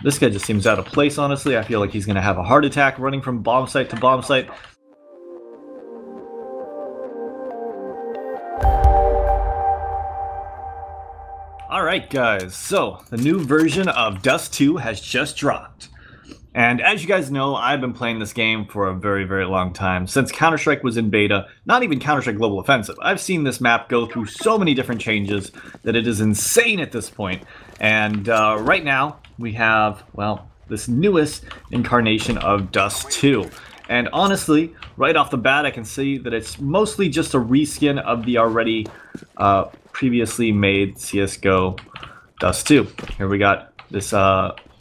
This guy just seems out of place, honestly. I feel like he's going to have a heart attack running from bomb site to bomb site. Alright guys, so the new version of Dust 2 has just dropped. And as you guys know, I've been playing this game for a very, very long time. Since Counter-Strike was in beta, not even Counter-Strike Global Offensive, I've seen this map go through so many different changes that it is insane at this point. And right now, we have, well, this newest incarnation of Dust 2. And honestly, right off the bat, I can see that it's mostly just a reskin of the already previously made CSGO Dust 2. Here we got this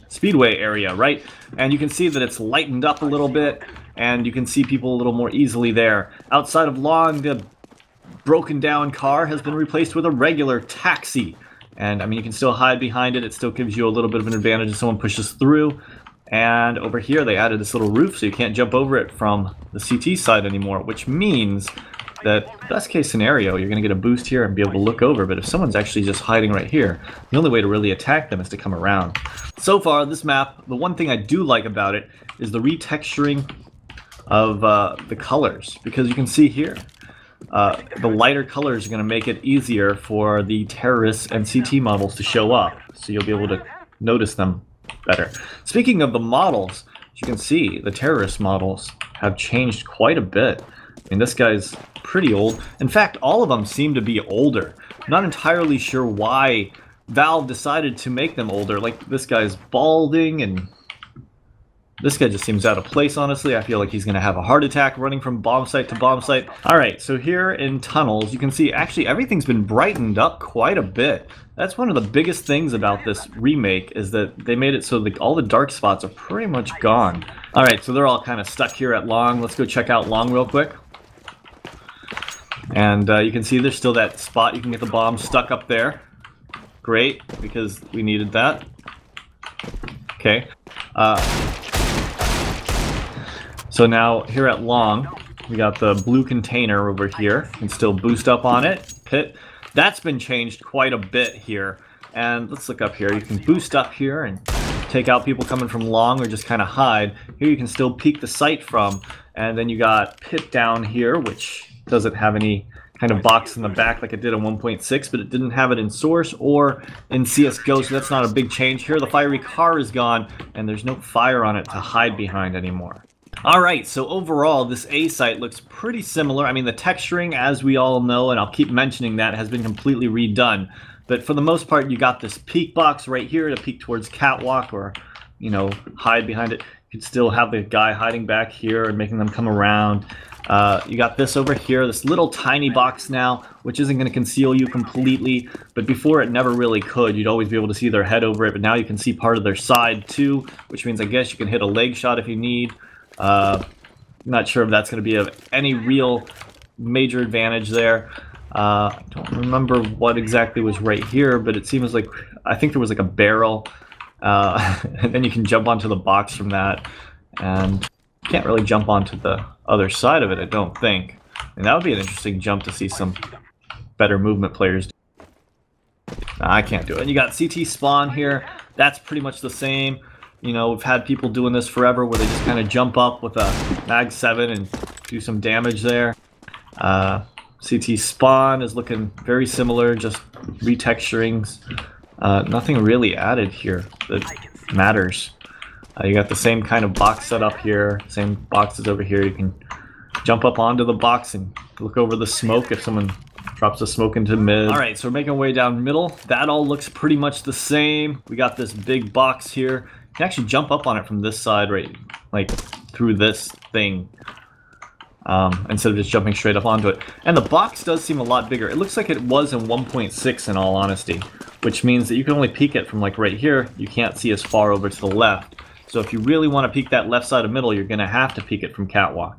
speedway area, right? And you can see that it's lightened up a little bit, and you can see people a little more easily there. Outside of Long, the broken down car has been replaced with a regular taxi. And I mean, you can still hide behind it. It still gives you a little bit of an advantage if someone pushes through. And over here, they added this little roof, so you can't jump over it from the CT side anymore, which means that best case scenario, you're going to get a boost here and be able to look over. But if someone's actually just hiding right here, the only way to really attack them is to come around. So far, this map, the one thing I do like about it is the retexturing of the colors, because you can see here, the lighter colors are going to make it easier for the terrorists and CT models to show up, so you'll be able to notice them better. Speaking of the models, as you can see, the terrorist models have changed quite a bit. I mean, this guy's pretty old. In fact, all of them seem to be older. I'm not entirely sure why Valve decided to make them older. Like, this guy's balding, and this guy just seems out of place, honestly. I feel like he's going to have a heart attack running from bomb site to bomb site. Alright, so here in Tunnels, you can see actually everything's been brightened up quite a bit. That's one of the biggest things about this remake, is that they made it so that all the dark spots are pretty much gone. Alright, so they're all kind of stuck here at Long. Let's go check out Long real quick. And you can see there's still that spot. You can get the bomb stuck up there. Great, because we needed that. Okay. So now here at Long, we got the blue container over here. You can still boost up on it. Pit. That's been changed quite a bit here. And let's look up here. You can boost up here and take out people coming from Long, or just kind of hide. Here you can still peek the sight from. And then you got Pit down here, which doesn't have any kind of box in the back like it did on 1.6, but it didn't have it in Source or in CSGO, so that's not a big change. Here the fiery car is gone, and there's no fire on it to hide behind anymore. Alright, so overall, this A site looks pretty similar. I mean, the texturing, as we all know, and I'll keep mentioning that, has been completely redone. But for the most part, you got this peek box right here to peek towards Catwalk, or, you know, hide behind it. You could still have the guy hiding back here and making them come around. You got this over here, this little tiny box now, which isn't going to conceal you completely, but before it never really could. You'd always be able to see their head over it, but now you can see part of their side too, which means I guess you can hit a leg shot if you need. Not sure if that's going to be of any real major advantage there. I don't remember what exactly was right here, but it seems like, I think there was like a barrel, and then you can jump onto the box from that, and you can't really jump onto the other side of it, I don't think. And that would be an interesting jump to see some better movement players do. Nah, I can't do it. And you got CT spawn here. That's pretty much the same. You know, we've had people doing this forever where they just kind of jump up with a Mag 7 and do some damage there. CT spawn is looking very similar, just retexturings. Nothing really added here that matters. You got the same kind of box set up here, same boxes over here. You can jump up onto the box and look over the smoke if someone drops the smoke into mid. Alright, so we're making our way down middle. That all looks pretty much the same. We got this big box here. You can actually jump up on it from this side, right, like through this thing, instead of just jumping straight up onto it. And the box does seem a lot bigger. It looks like it was in 1.6 in all honesty, which means that you can only peek it from like right here. You can't see as far over to the left. So if you really want to peek that left side of middle, you're going to have to peek it from Catwalk.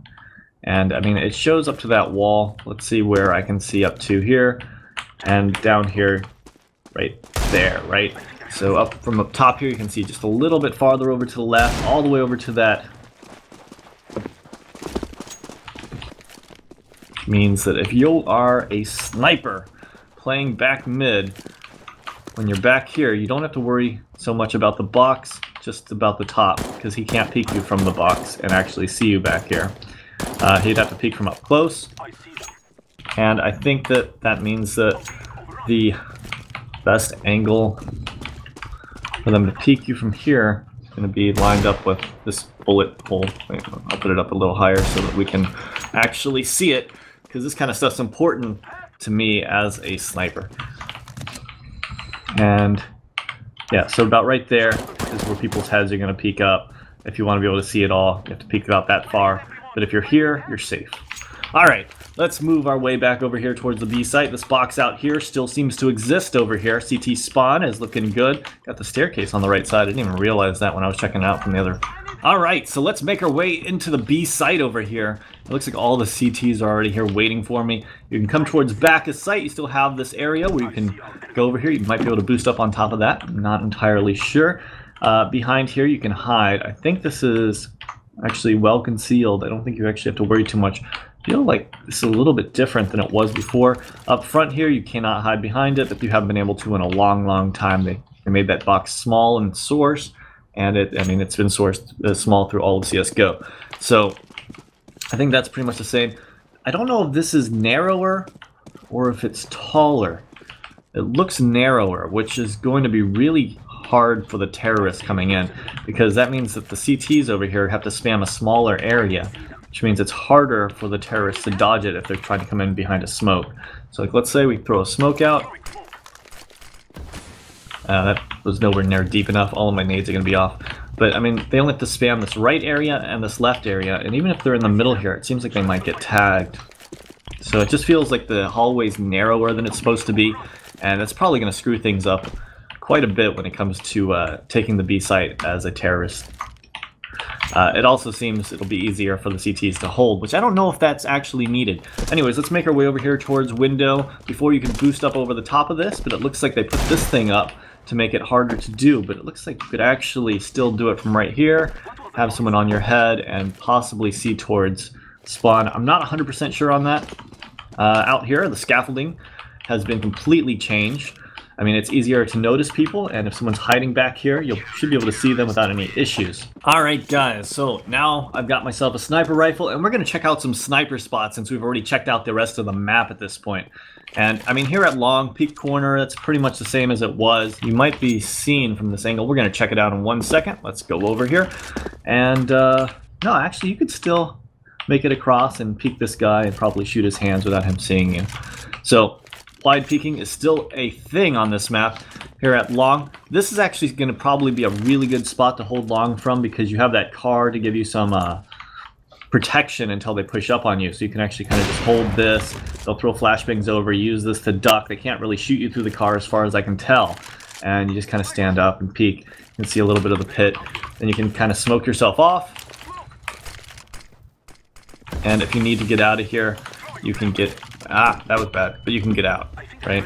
And I mean, it shows up to that wall. Let's see where I can see up to here and down here, right there, right? So up from up top here, you can see just a little bit farther over to the left, all the way over to that. Which means that if you are a sniper playing back mid, when you're back here, you don't have to worry so much about the box. just about the top, because he can't peek you from the box and actually see you back here. He'd have to peek from up close, and I think that that means that the best angle for them to peek you from here is going to be lined up with this bullet hole. Wait, I'll put it up a little higher so that we can actually see it, because this kind of stuff's important to me as a sniper. And yeah, so about right there is where people's heads are going to peek up. If you want to be able to see it all, you have to peek about that far. But if you're here, you're safe. Alright, let's move our way back over here towards the B site. This box out here still seems to exist over here. CT spawn is looking good. Got the staircase on the right side. I didn't even realize that when I was checking it out from the other. Alright, so let's make our way into the B site over here. It looks like all the CTs are already here waiting for me. You can come towards back of site. You still have this area where you can go over here. You might be able to boost up on top of that. I'm not entirely sure. Behind here you can hide. I think this is actually well concealed. I don't think you actually have to worry too much. I feel like this is a little bit different than it was before. Up front here you cannot hide behind it, but you haven't been able to in a long time. They made that box small in source, and it's been sourced small through all of CSGO. So I think that's pretty much the same. I don't know if this is narrower or if it's taller. It looks narrower, which is going to be really hard for the terrorists coming in, because that means that the CTs over here have to spam a smaller area, which means it's harder for the terrorists to dodge it if they're trying to come in behind a smoke. So like, let's say we throw a smoke out. That was nowhere near deep enough. All of my nades are going to be off. But I mean, they only have to spam this right area and this left area, and even if they're in the middle here, it seems like they might get tagged. So it just feels like the hallway's narrower than it's supposed to be, and that's probably going to screw things up quite a bit when it comes to taking the B site as a terrorist. It also seems it'll be easier for the CTs to hold, which I don't know if that's actually needed. Anyways, let's make our way over here towards window. Before you can boost up over the top of this, but it looks like they put this thing up to make it harder to do, but it looks like you could actually still do it from right here, have someone on your head, and possibly see towards spawn. I'm not 100% sure on that. Out here, the scaffolding has been completely changed. I mean, it's easier to notice people, and if someone's hiding back here, you should be able to see them without any issues. Alright guys, so now I've got myself a sniper rifle, and we're going to check out some sniper spots since we've already checked out the rest of the map at this point. And I mean, here at Long Peak Corner, it's pretty much the same as it was. You might be seen from this angle. We're going to check it out in 1 second. Let's go over here. And, no, actually, you could still make it across and peek this guy and probably shoot his hands without him seeing you. So applied peeking is still a thing on this map here at Long. This is actually going to probably be a really good spot to hold Long from, because you have that car to give you some protection until they push up on you. So you can actually kind of just hold this. They'll throw flashbangs over, use this to duck. They can't really shoot you through the car as far as I can tell. And you just kind of stand up and peek. You can see a little bit of the pit. Then you can kind of smoke yourself off. And if you need to get out of here, you can get... Ah, that was bad, but you can get out, right?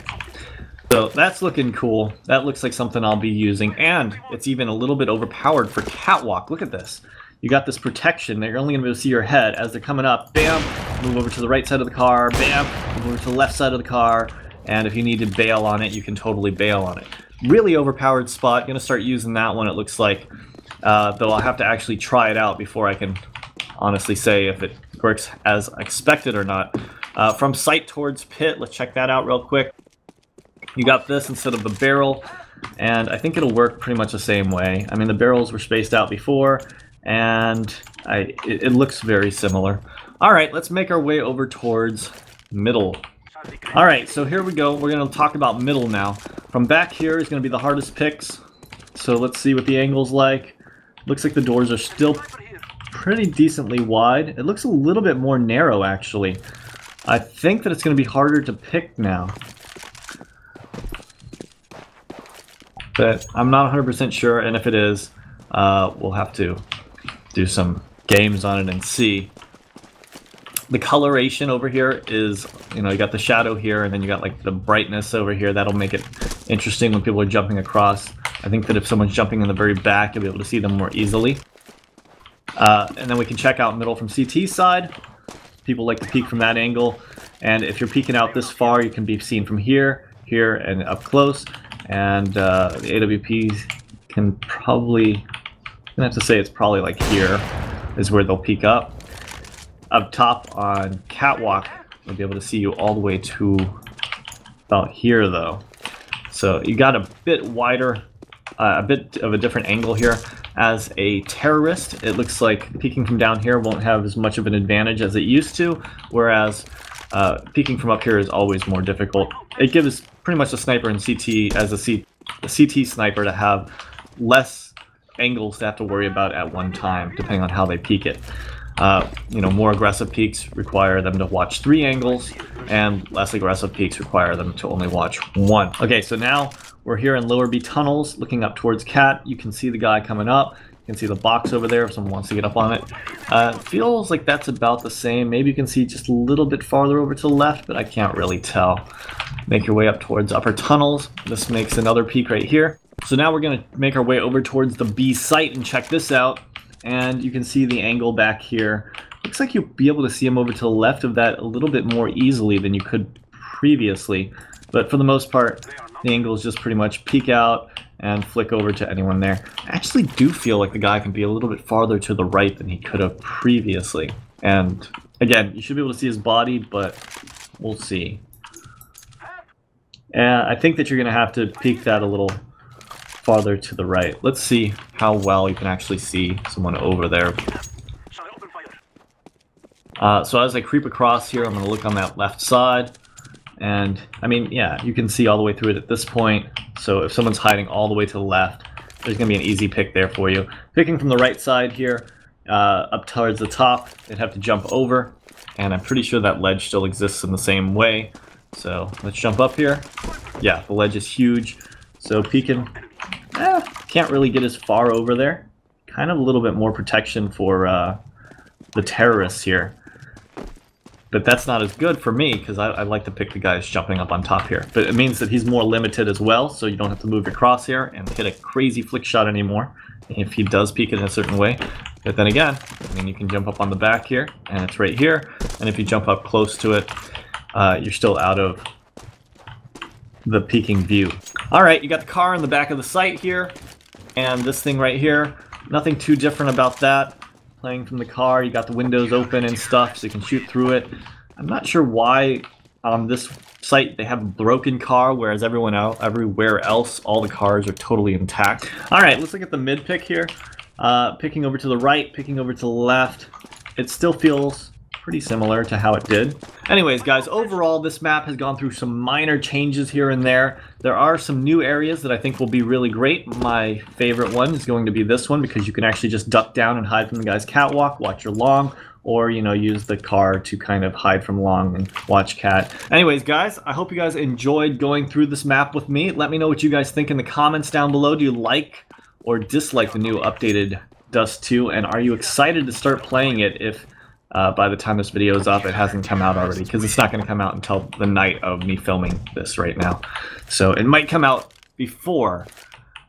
So that's looking cool. That looks like something I'll be using, and it's even a little bit overpowered for catwalk. Look at this. You got this protection. They're only going to be able to see your head as they're coming up. Bam! Move over to the right side of the car. Bam! Move over to the left side of the car. And if you need to bail on it, you can totally bail on it. Really overpowered spot. Going to start using that one, it looks like. Though I'll have to actually try it out before I can honestly say if it works as expected or not. From sight towards pit, let's check that out real quick. You got this instead of the barrel, and I think it'll work pretty much the same way. I mean, the barrels were spaced out before, and it looks very similar. Alright, let's make our way over towards middle. Alright, so here we go. We're going to talk about middle now. From back here is going to be the hardest picks, so let's see what the angle's like. Looks like the doors are still pretty decently wide. It looks a little bit more narrow, actually. I think that it's going to be harder to pick now. But I'm not 100% sure, and if it is, we'll have to do some games on it and see. The coloration over here is, you know, you got the shadow here, and then you got like the brightness over here. That'll make it interesting when people are jumping across. I think that if someone's jumping in the very back, you'll be able to see them more easily. And then we can check out middle from CT side. People like to peek from that angle, and if you're peeking out this far, you can be seen from here, here, and up close. And the AWPs can probably gonna have to say it's probably like here is where they'll peek up. Up top on Catwalk, we'll be able to see you all the way to about here though. So you got a bit wider, a bit of a different angle here. As a terrorist, it looks like peeking from down here won't have as much of an advantage as it used to, whereas peeking from up here is always more difficult. It gives pretty much a sniper in CT as a CT sniper to have less angles to have to worry about at one time, depending on how they peek it. You know, more aggressive peeks require them to watch 3 angles, and less aggressive peeks require them to only watch 1. Okay, so now we're here in Lower B tunnels, looking up towards Cat. You can see the guy coming up. You can see the box over there if someone wants to get up on it. Feels like that's about the same. Maybe you can see just a little bit farther over to the left, but I can't really tell. Make your way up towards upper tunnels. This makes another peek right here. So now we're going to make our way over towards the B site and check this out. And you can see the angle back here. Looks like you'll be able to see him over to the left of that a little bit more easily than you could previously. But for the most part, the angles just pretty much peek out and flick over to anyone there. I actually do feel like the guy can be a little bit farther to the right than he could have previously. And again, you should be able to see his body, but we'll see. And I think that you're going to have to peek that a little farther to the right. Let's see how well you can actually see someone over there. So as I creep across here, I'm going to look on that left side. And, I mean, yeah, you can see all the way through it at this point. So if someone's hiding all the way to the left, there's going to be an easy pick there for you. Picking from the right side here, up towards the top, they'd have to jump over. And I'm pretty sure that ledge still exists in the same way. So let's jump up here. Yeah, the ledge is huge. So peeking, can't really get as far over there. Kind of a little bit more protection for the terrorists here. But that's not as good for me, because I like to pick the guys jumping up on top here. But it means that he's more limited as well, so you don't have to move your crosshair and hit a crazy flick shot anymore if he does peek in a certain way. But then again, I mean, you can jump up on the back here, and it's right here. And if you jump up close to it, you're still out of the peeking view. Alright, you got the car in the back of the site here, and this thing right here, nothing too different about that. Playing from the car, you got the windows open and stuff, so you can shoot through it. I'm not sure why on this site they have a broken car, whereas everywhere else, all the cars are totally intact. Alright, let's look at the mid pick here. Picking over to the right, picking over to the left. It still feels pretty similar to how it did. Anyways, guys, overall, this map has gone through some minor changes here and there. There are some new areas that I think will be really great. My favorite one is going to be this one, because you can actually just duck down and hide from the guy's catwalk, watch your long, or, you know, use the car to kind of hide from long and watch cat. Anyways, guys, I hope you guys enjoyed going through this map with me. Let me know what you guys think in the comments down below. Do you like or dislike the new updated Dust 2, and are you excited to start playing it if by the time this video is up, it hasn't come out already, because it's not going to come out until the night of me filming this right now. So it might come out before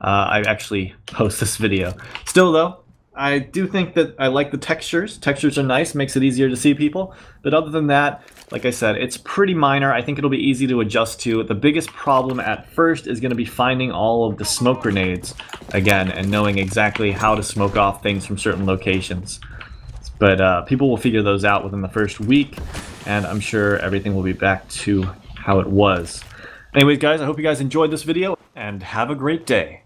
I actually post this video. Still though, I do think that I like the textures. Textures are nice, makes it easier to see people. But other than that, like I said, it's pretty minor. I think it'll be easy to adjust to. The biggest problem at first is going to be finding all of the smoke grenades again, and knowing exactly how to smoke off things from certain locations. But people will figure those out within the first week, and I'm sure everything will be back to how it was. Anyways, guys, I hope you guys enjoyed this video, and have a great day.